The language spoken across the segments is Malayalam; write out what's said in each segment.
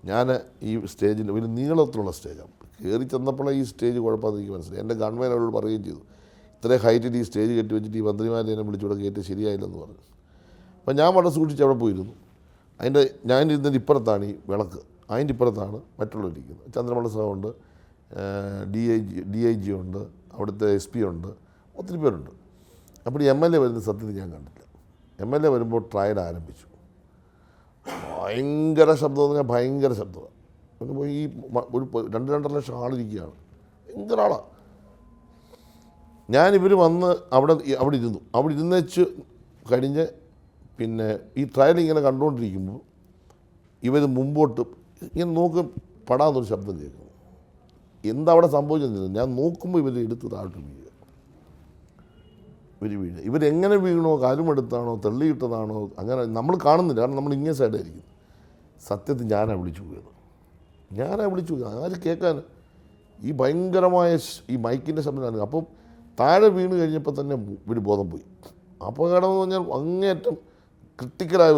ഞാൻ ഈ സ്റ്റേജിൻ്റെ ഒരു നീളത്തിലുള്ള സ്റ്റേജാണ് കയറി ചെന്നപ്പോഴേ ഈ സ്റ്റേജ് കുഴപ്പമെന്ന് എനിക്ക് മനസ്സിലായി. എൻ്റെ ഗവൺമെൻറ് അവരോട് പറയുകയും ചെയ്തു, ഇത്രയും ഹൈറ്റിൽ ഈ സ്റ്റേജ് കെട്ടി വെച്ചിട്ട് ഈ മന്ത്രിമാരെ എന്നെ വിളിച്ചുകൂടെ കയറ്റി ശരിയായില്ലെന്ന് പറഞ്ഞു. അപ്പോൾ ഞാൻ വളരെ സൂക്ഷിച്ച് അവിടെ പോയിരുന്നു. ഞാൻ ഇരുന്നതിൻ്റെ ഇപ്പുറത്താണ് ഈ വിളക്ക്, അതിൻ്റെ ഇപ്പുറത്താണ് മറ്റുള്ളവരിക്കുന്നത്. ചന്ദ്രമല സാറുണ്ട്, DIG ഉണ്ട്, അവിടുത്തെ SP ഉണ്ട്, ഒത്തിരി പേരുണ്ട്. അപ്പോൾ MLA വരുന്ന സത്യത്തിൽ ഞാൻ കണ്ടില്ല. MLA വരുമ്പോൾ ട്രയൽ ആരംഭിച്ചു. ഭയങ്കര ശബ്ദം എന്ന് പറഞ്ഞാൽ ഭയങ്കര ശബ്ദമാണ്. പിന്നെ ഈ ഒരു 2-2.5 ലക്ഷം ആളിരിക്കുകയാണ്, ഭയങ്കര ആളാണ്. ഇവർ വന്ന് അവിടെ ഇരുന്നു. അവിടെ ഇരുന്നേച്ച് കഴിഞ്ഞ് പിന്നെ ഈ ട്രയൽ ഇങ്ങനെ കണ്ടുകൊണ്ടിരിക്കുമ്പോൾ ഇവർ മുമ്പോട്ട് ഇങ്ങനെ നോക്കും, പടാന്നൊരു ശബ്ദം കേൾക്കുന്നു. എന്താ അവിടെ സംഭവിച്ചെന്നില്ല. ഞാൻ നോക്കുമ്പോൾ ഇവർ എടുത്ത് താഴ്ത്ത് വീഴുക. ഇവരെങ്ങനെ വീണോ, കാലുമെടുത്താണോ, തള്ളിയിട്ടതാണോ, അങ്ങനെ നമ്മൾ കാണുന്നില്ല. കാരണം നമ്മൾ ഇങ്ങനെ സൈഡായിരിക്കും. സത്യത്തിൽ ഞാനാണ് വിളിച്ചു പോയത്. ആര് കേൾക്കാൻ? ഈ ഭയങ്കരമായ ഈ മൈക്കിൻ്റെ ശബ്ദമാണ്. അപ്പം താഴെ വീണ് കഴിഞ്ഞപ്പോൾ തന്നെ ഇവർ ബോധം പോയി. അപകടം എന്ന് പറഞ്ഞാൽ അങ്ങേയറ്റം ക്രിട്ടിക്കലായ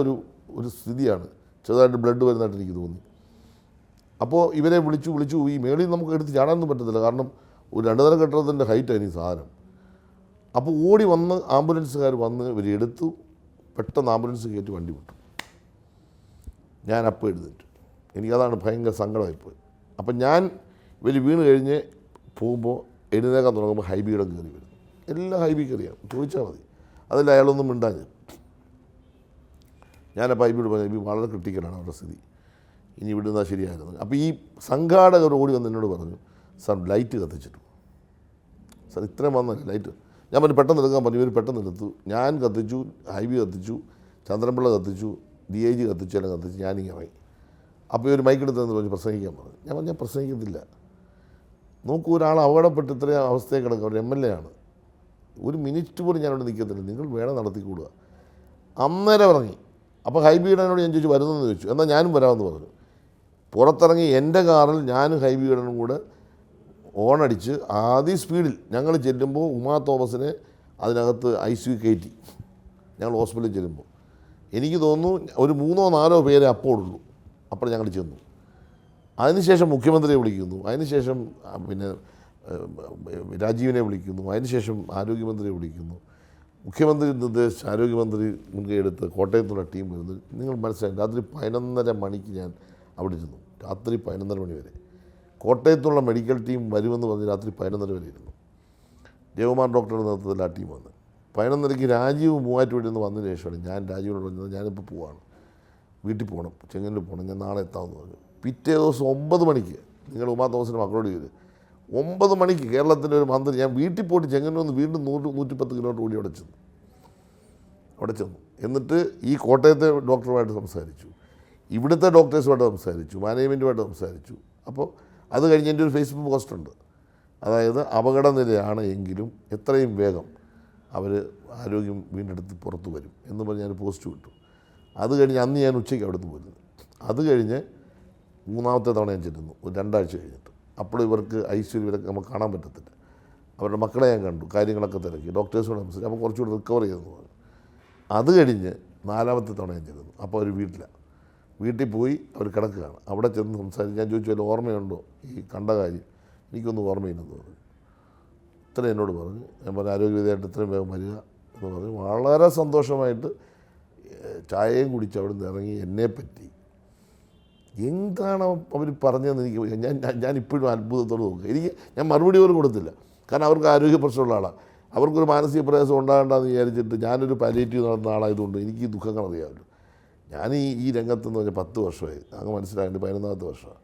ഒരു സ്ഥിതിയാണ്. ചെറുതായിട്ട് ബ്ലഡ് വരുന്നതായിട്ട് എനിക്ക് തോന്നി. അപ്പോൾ ഇവരെ വിളിച്ചു. ഈ മേളിൽ നമുക്ക് എടുത്ത് ചാടാനൊന്നും പറ്റത്തില്ല, കാരണം ഒരു 2 നില കെട്ടിടത്തിൻ്റെ ഹൈറ്റാണ് ഈ സാധനം. അപ്പോൾ ഓടി വന്ന് ആംബുലൻസുകാർ വന്ന് ഇവർ എടുത്തു. പെട്ടെന്ന് ആംബുലൻസ് കയറ്റി വണ്ടി വിട്ടു. ഞാൻ അപ്പം എഴുന്നേറ്റു. എനിക്കതാണ് ഭയങ്കര സങ്കടമായിപ്പോയി. അപ്പം ഇവർ വീണ് കഴിഞ്ഞ് പോകുമ്പോൾ എഴുന്നേക്കാൻ തുടങ്ങുമ്പോൾ ഹൈബിയുടെ കയറി വരുന്നു. എല്ലാം ഹൈബി കയറിയാണ്, ചോദിച്ചാൽ മതി. അതിൽ അയാളൊന്നും മിണ്ടാഞ്ഞ്. ഞാനപ്പോൾ ഹൈബിയോട് പറഞ്ഞു, ഹൈബി വളരെ ക്രിട്ടിക്കലാണ് അവരുടെ സ്ഥിതി, ഇനി വിടുന്നത് ശരിയായിരുന്നു. അപ്പോൾ ഈ സംഘാടകർ ഓടി വന്ന് എന്നോട് പറഞ്ഞു, സാർ ലൈറ്റ് കത്തിച്ചിട്ടു. സാർ ഇത്രയും വന്നല്ലേ ലൈറ്റ്. ഞാൻ പറഞ്ഞു പെട്ടെന്ന് എടുക്കാൻ പറഞ്ഞു. ഇവർ പെട്ടെന്ന് എടുത്തു. ഞാൻ കത്തിച്ചു, ഹൈബി കത്തിച്ചു, ചന്ദ്രൻപിള്ള കത്തിച്ചു, DIG കത്തിച്ചു, എല്ലാം കത്തിച്ചു. ഞാനിങ്ങനെ ഇറങ്ങി. അപ്പോൾ ഇവർ മൈക്കെടുത്തെന്ന് പറഞ്ഞ് പ്രസംഗിക്കാൻ പറഞ്ഞു. ഞാൻ പ്രസംഗിക്കത്തില്ല. നോക്കൂ, ഒരാൾ അപകടപ്പെട്ട് ഇത്രയും അവസ്ഥയിൽ കിടക്കുക, ഒരു MLA ആണ്. ഒരു മിനിറ്റ് പോലും ഞാനവിടെ നിൽക്കത്തില്ല, നിങ്ങൾ വേണം നടത്തിക്കൂടുക. അന്നേരം ഇറങ്ങി. അപ്പോൾ ഹൈബിയുടനോട് ഞാൻ ചോദിച്ചു, വരുന്നതെന്ന് ചോദിച്ചു. എന്നാൽ ഞാനും വരാമെന്ന് പറഞ്ഞു. പുറത്തിറങ്ങി എൻ്റെ കാറിൽ ഞാനും ഹൈബിയുടനും കൂടെ ഓണടിച്ച് ആദ്യ സ്പീഡിൽ ഞങ്ങൾ ചെല്ലുമ്പോൾ ഉമാ തോമസിനെ അതിനകത്ത് ICU കയറ്റി. ഞങ്ങൾ ഹോസ്പിറ്റലിൽ ചെല്ലുമ്പോൾ എനിക്ക് തോന്നുന്നു ഒരു 3-4 പേരെ അപ്പോഴുള്ളൂ. അപ്പോൾ ഞങ്ങൾ ചെന്നു. അതിനുശേഷം മുഖ്യമന്ത്രിയെ വിളിക്കുന്നു, അതിനുശേഷം പിന്നെ രാജീവിനെ വിളിക്കുന്നു, അതിനുശേഷം ആരോഗ്യമന്ത്രിയെ വിളിക്കുന്നു. മുഖ്യമന്ത്രി നിർദ്ദേശിച്ച് ആരോഗ്യമന്ത്രി മുൻകൈ എടുത്ത് കോട്ടയത്തുള്ള ടീം വരുന്നു. നിങ്ങൾ മനസ്സിലായി, രാത്രി 11:30 മണിക്ക് ഞാൻ അവിടെ ഇരുന്നു. രാത്രി 11:30 മണി വരെ കോട്ടയത്തുള്ള മെഡിക്കൽ ടീം വരുമെന്ന് പറഞ്ഞ് രാത്രി 11:30 വരെ ഇരുന്നു. ജയകുമാർ ഡോക്ടറുടെ നേതൃത്വത്തിൽ ആ ടീം വന്ന് 11:30 രാജീവ് മൂവാറ്റുപുഴയിൽ നിന്ന് വന്നതിന് ശേഷമാണ് ഞാൻ രാജീവിനോട് പറഞ്ഞത്, ഞാനിപ്പോൾ പോവാണ്, വീട്ടിൽ പോകണം, ചെങ്ങന്നൂർ പോകണം, ഞാൻ നാളെ എത്താമെന്ന് പറഞ്ഞു. പിറ്റേ ദിവസം 9 മണിക്ക് നിങ്ങൾ ഉമാ തോമസിൻ്റെ മക്കളോട് ചെയ്ത് 9 മണിക്ക് കേരളത്തിൻ്റെ ഒരു മന്ത്രി, ഞാൻ വീട്ടിൽ പോയിട്ട് ചെങ്ങന്നൂർ നിന്ന് വീണ്ടും 100-110 കിലോമീറ്റർ കൂടി അവിടെ ചെന്നു. എന്നിട്ട് ഈ കോട്ടയത്തെ ഡോക്ടറുമായിട്ട് സംസാരിച്ചു, ഇവിടുത്തെ ഡോക്ടേഴ്സുമായിട്ട് സംസാരിച്ചു, മാനേജ്മെൻറ്റുമായിട്ട് സംസാരിച്ചു. അപ്പോൾ അത് കഴിഞ്ഞ് എൻ്റെ ഒരു ഫേസ്ബുക്ക് പോസ്റ്റുണ്ട്. അതായത് അപകടനിലയാണ് എങ്കിലും എത്രയും വേഗം അവർ ആരോഗ്യം വീണ്ടെടുത്ത് പുറത്തു വരും എന്ന് പറഞ്ഞ് ഞാൻ പോസ്റ്റ് വിട്ടു. അത് കഴിഞ്ഞ് അന്ന് ഞാൻ ഉച്ചയ്ക്ക് അവിടുന്ന് പോരുന്നത്. അത് കഴിഞ്ഞ് 3ാമത്തെ തവണ ഞാൻ ചെല്ലുന്നു, ഒരു 2 ആഴ്ച കഴിഞ്ഞിട്ട്. അപ്പോൾ ഇവർക്ക് ICU ഇവരൊക്കെ നമുക്ക് കാണാൻ പറ്റത്തില്ല. അവരുടെ മക്കളെ ഞാൻ കണ്ടു, കാര്യങ്ങളൊക്കെ തിരക്കി, ഡോക്ടേഴ്സിനോട് സംസാരിച്ചു. അപ്പോൾ കുറച്ചുകൂടി റിക്കവർ ചെയ്തെന്ന് പറഞ്ഞു. അത് കഴിഞ്ഞ് 4ാമത്തെ തവണ ഞാൻ ചെല്ലുന്നു. അപ്പോൾ അവർ വീട്ടിൽ പോയി അവർ കിടക്കുകയാണ്. അവിടെ ചെന്ന് സംസാരിച്ച് ഞാൻ ചോദിച്ചു, വല്ല ഓർമ്മയുണ്ടോ ഈ കണ്ട കാര്യം? എനിക്കൊന്നും ഓർമ്മയില്ലെന്ന് പറഞ്ഞു. ഇത്ര എന്നോട് പറഞ്ഞു. ഞാൻ പറഞ്ഞു, ആരോഗ്യവിധയായിട്ട് ഇത്രയും വേഗം വരിക എന്ന് പറഞ്ഞു. വളരെ സന്തോഷമായിട്ട് ചായയും കുടിച്ച് അവിടെ നിന്ന് ഇറങ്ങി. എന്നെപ്പറ്റി എന്താണ് അവർ പറഞ്ഞതെന്ന് ഞാൻ ഇപ്പോഴും അത്ഭുതത്തോട് നോക്കുക. ഞാൻ മറുപടി പോലും കൊടുത്തില്ല, കാരണം അവർക്ക് ആരോഗ്യ പ്രശ്നമുള്ള ആളാണ്. അവർക്കൊരു മാനസിക പ്രയാസം ഉണ്ടാകണ്ടെന്ന് വിചാരിച്ചിട്ട് ഞാനൊരു പാലിയേറ്റീവ് നടന്ന ആളായതുകൊണ്ട് എനിക്ക് ഈ ദുഃഖങ്ങൾ അറിയാമല്ലോ. ഞാൻ ഈ രംഗത്തെന്ന് പറഞ്ഞാൽ 10 വർഷമായി, അങ്ങ് മനസ്സിലായിട്ട് 11ാമത്തെ വർഷമാണ്.